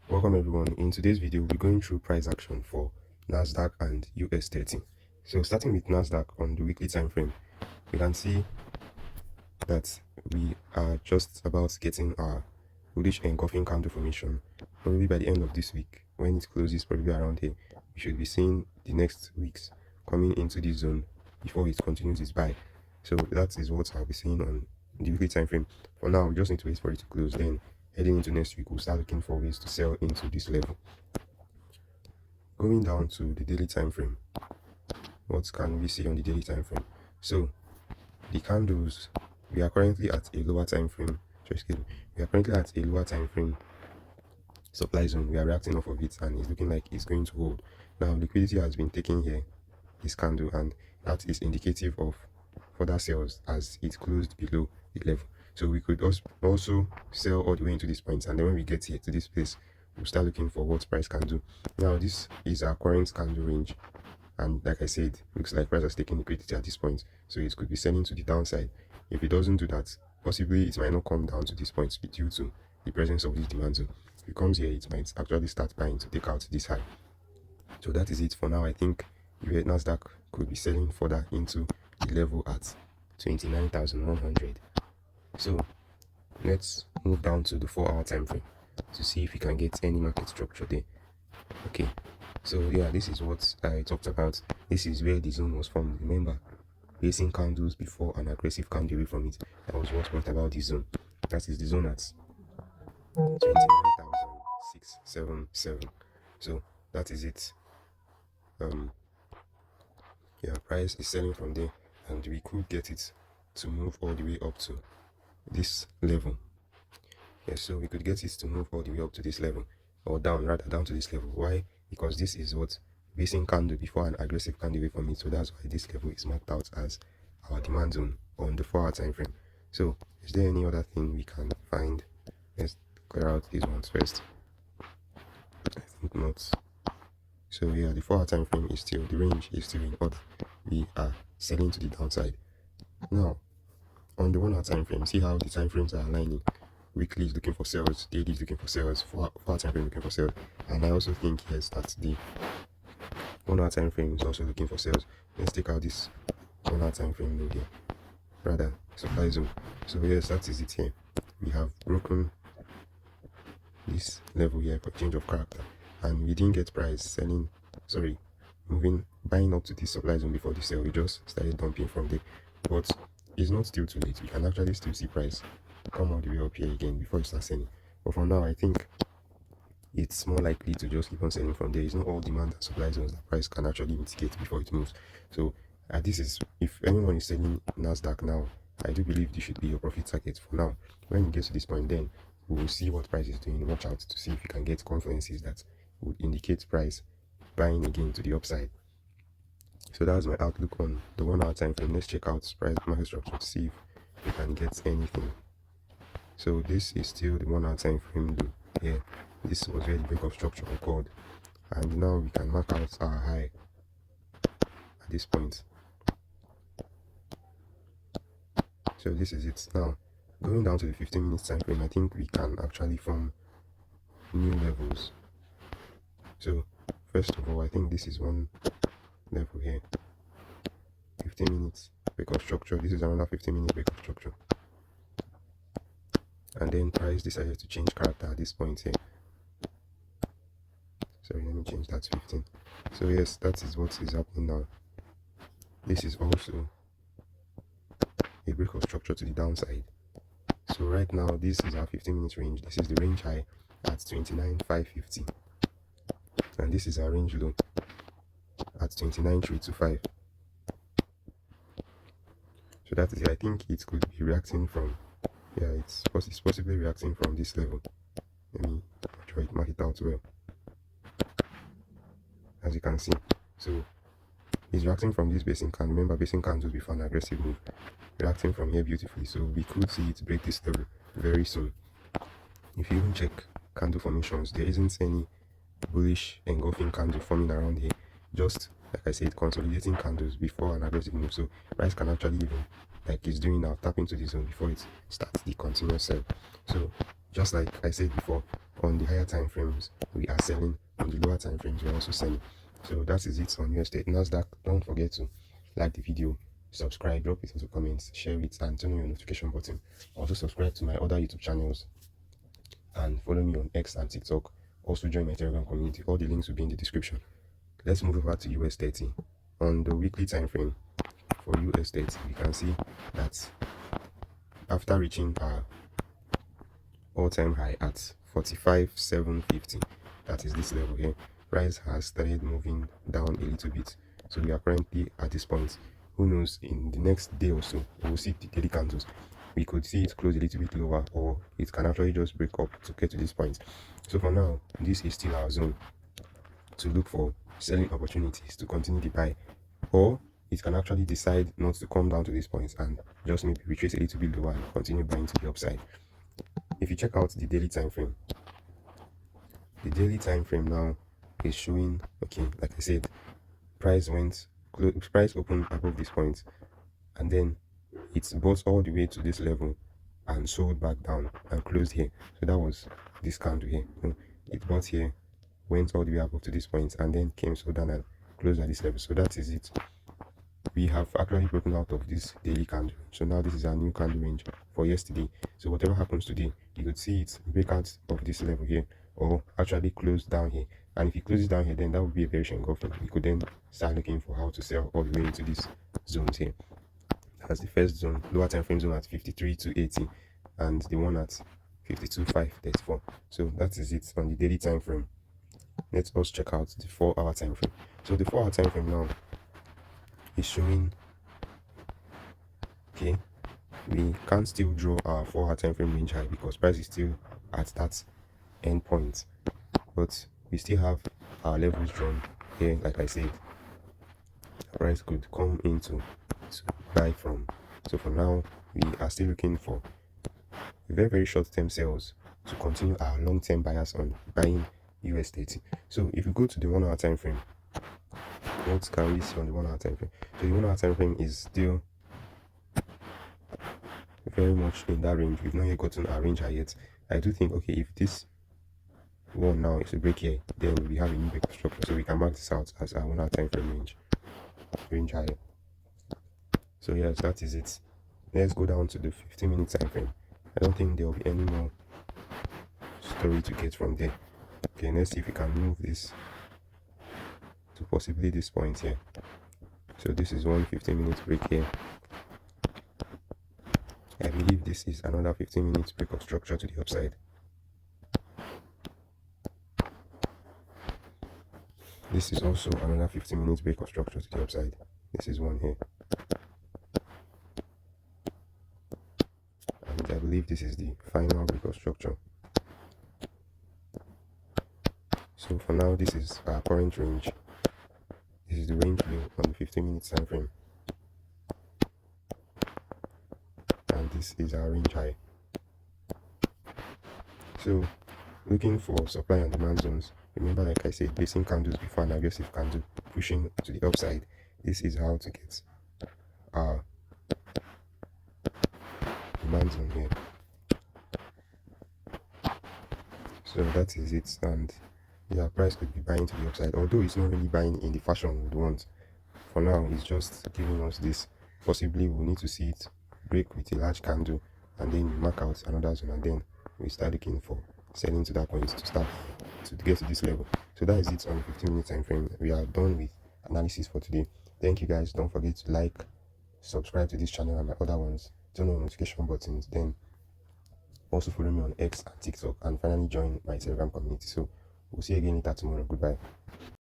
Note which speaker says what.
Speaker 1: Welcome everyone. In today's video, we're going through price action for Nasdaq and US30. So starting with Nasdaq on the weekly time frame, we can see that we are just about getting our bullish engulfing candle formation. Probably by the end of this week, when it closes probably around here, we should be seeing the next weeks coming into this zone before it continues its buy. So that is what I'll be seeing on the weekly time frame. For now, we just need to wait for it to close. Then heading into next week, we'll start looking for ways to sell into this level. Going down to the daily time frame, what can we see on the daily time frame? So the candles, we are currently at a lower time frame. We are currently at a lower time frame supply zone. We are reacting off of it, and it's looking like it's going to hold. Now liquidity has been taken here, this candle, and that is indicative of further sales as it closed below the level. So we could also sell all the way into this point, and then when we get here to this place, we'll start looking for what price can do. Now this is our current candle range, and like I said, looks like price has taken liquidity at this point, so it could be selling to the downside. If it doesn't do that, possibly it might not come down to this point due to the presence of this demand zone. If it comes here, it might actually start buying to take out this high. So that is it for now. I think Nasdaq could be selling further into the level at 29,100. So let's move down to the 4-hour time frame to see if we can get any market structure there. Okay, so yeah, this is what I talked about. This is where the zone was formed. Remember, placing candles before an aggressive candle away from it. That was what brought about this zone. That is the zone at 29,677. So that is it. Yeah, price is selling from there, and we could get it to move all the way up to this level. Yes, so we could get it to move all the way up to this level, or down to this level. Why? Because this is what basing candle before an aggressive candle away from it. So that's why this level is marked out as our demand zone on the 4-hour time frame. So is there any other thing we can find? Let's clear out these ones first. I think not. So yeah, the 4-hour time frame is still, the range is still in order. We are selling to the downside. Now on the 1-hour time frame, see how the time frames are aligning. Weekly is looking for sales, daily is looking for sales, 4-hour time frame looking for sales. And I also think yes that the 1-hour time frame is also looking for sales. Let's take out this 1-hour time frame low here, rather supply zone. So yes, that is it here. We have broken this level here for change of character, and we didn't get price selling, buying up to this supply zone before the sale. We just started dumping from there, but it's not still too late. We can actually still see price come all the way up here again before it starts selling. But for now, I think it's more likely to just keep on selling from there. It's not all demand and supply zones that price can actually mitigate before it moves. So this is, if anyone is selling Nasdaq now, I do believe this should be your profit target for now. When you get to this point, then we will see what price is doing. Watch out to see if you can get confluences that would indicate price buying again to the upside. So that's my outlook on the 1-hour time frame. Let's check out price market structure to see if we can get anything. So this is still the 1-hour time frame low here. This was where the break of structure occurred, and now we can mark out our high at this point. So this is it. Now going down to the 15-minute time frame, I think we can actually form new levels. So first of all, I think this is one level here, 15 minutes break of structure. This is another 15-minute break of structure, and then price decided to change character at this point here. Sorry, let me change that to 15. So yes, that is what is happening now. This is also a break of structure to the downside. So right now, this is our 15-minute range. This is the range high at 29,550, and this is our range low at 29,325. So that is it. I think it could be reacting from, yeah, it's possibly reacting from this level. Let me try to mark it out well, as you can see. So it's reacting from this basing candle. Remember, basing candles before an aggressive move, reacting from here beautifully. So we could see it break this level very soon. If you even check candle formations, there isn't any bullish engulfing candle forming around here. Just like I said, consolidating candles before an aggressive move. So price can actually even, like it's doing now, tap into the zone before it starts the continuous sell. So just like I said before, on the higher time frames we are selling, on the lower time frames we are also selling. So that is it on USD Nasdaq. Don't forget to like the video, subscribe, drop it into comments, share it, and turn on your notification button. Also subscribe to my other YouTube channels and follow me on X and TikTok. Also join my Telegram community. All the links will be in the description. Let's move over to US30. On the weekly time frame for US30, we can see that after reaching our all-time high at 45,750, that is this level here, price has started moving down a little bit. So we are currently at this point. Who knows, in the next day or so we will see the daily candles. We could see it close a little bit lower, or it can actually just break up to get to this point. So for now, this is still our zone to look for selling opportunities to continue the buy, or it can actually decide not to come down to this point and just maybe retrace a little bit lower and continue buying to the upside. If you check out the daily time frame now is showing, okay, like I said, price opened above this point, and then it's bought all the way to this level and sold back down and closed here. So that was this candle here. It bought here, went all the way up to this point, and then came so down and closed at this level. So that is it. We have actually broken out of this daily candle. So now this is our new candle range for yesterday. So whatever happens today, you could see it break out of this level here, or actually close down here. And if it closes down here, then that would be a bearish engulfing. We could then start looking for how to sell all the way into these zones here. That's the first zone, lower time frame zone at 53,280, and the one at 52,534. So that is it on the daily time frame. Let us check out the 4-hour time frame. So the 4-hour time frame now is showing, okay, we can't still draw our 4-hour time frame range high because price is still at that end point, but we still have our levels drawn here. Like I said, price could come into to buy from. So for now, we are still looking for very short-term sales to continue our long-term bias on buying US30. So if you go to the 1-hour time frame, what can we see on the 1-hour time frame? So the 1-hour time frame is still very much in that range. We've not yet gotten our range high yet. I do think, okay, if this one now is a break here, then we have a new break of structure, so we can mark this out as our 1-hour time frame range high. So yes, that is it. Let's go down to the 15-minute time frame. I don't think there will be any more story to get from there. Okay, let's see if we can move this to possibly this point here. So this is one 15-minute break here. I believe this is another 15-minute break of structure to the upside. This is also another 15-minute break of structure to the upside. This is one here. And I believe this is the final break of structure. So for now, this is our current range. This is the range low on the 15-minute time frame. And this is our range high. So looking for supply and demand zones. Remember, like I said, placing candles before an aggressive candle pushing to the upside. This is how to get our demand zone here. So that is it, and yeah, price could be buying to the upside, although it's not really buying in the fashion we would want. For now, it's just giving us this. Possibly we'll need to see it break with a large candle, and then mark out another zone, and then we start looking for selling to that point to start to get to this level. So that is it on the 15-minute time frame. We are done with analysis for today. Thank you guys. Don't forget to like, subscribe to this channel and my other ones, turn on notification buttons, then also follow me on X and TikTok, and finally join my Telegram community. So we'll see you again later tomorrow. Goodbye.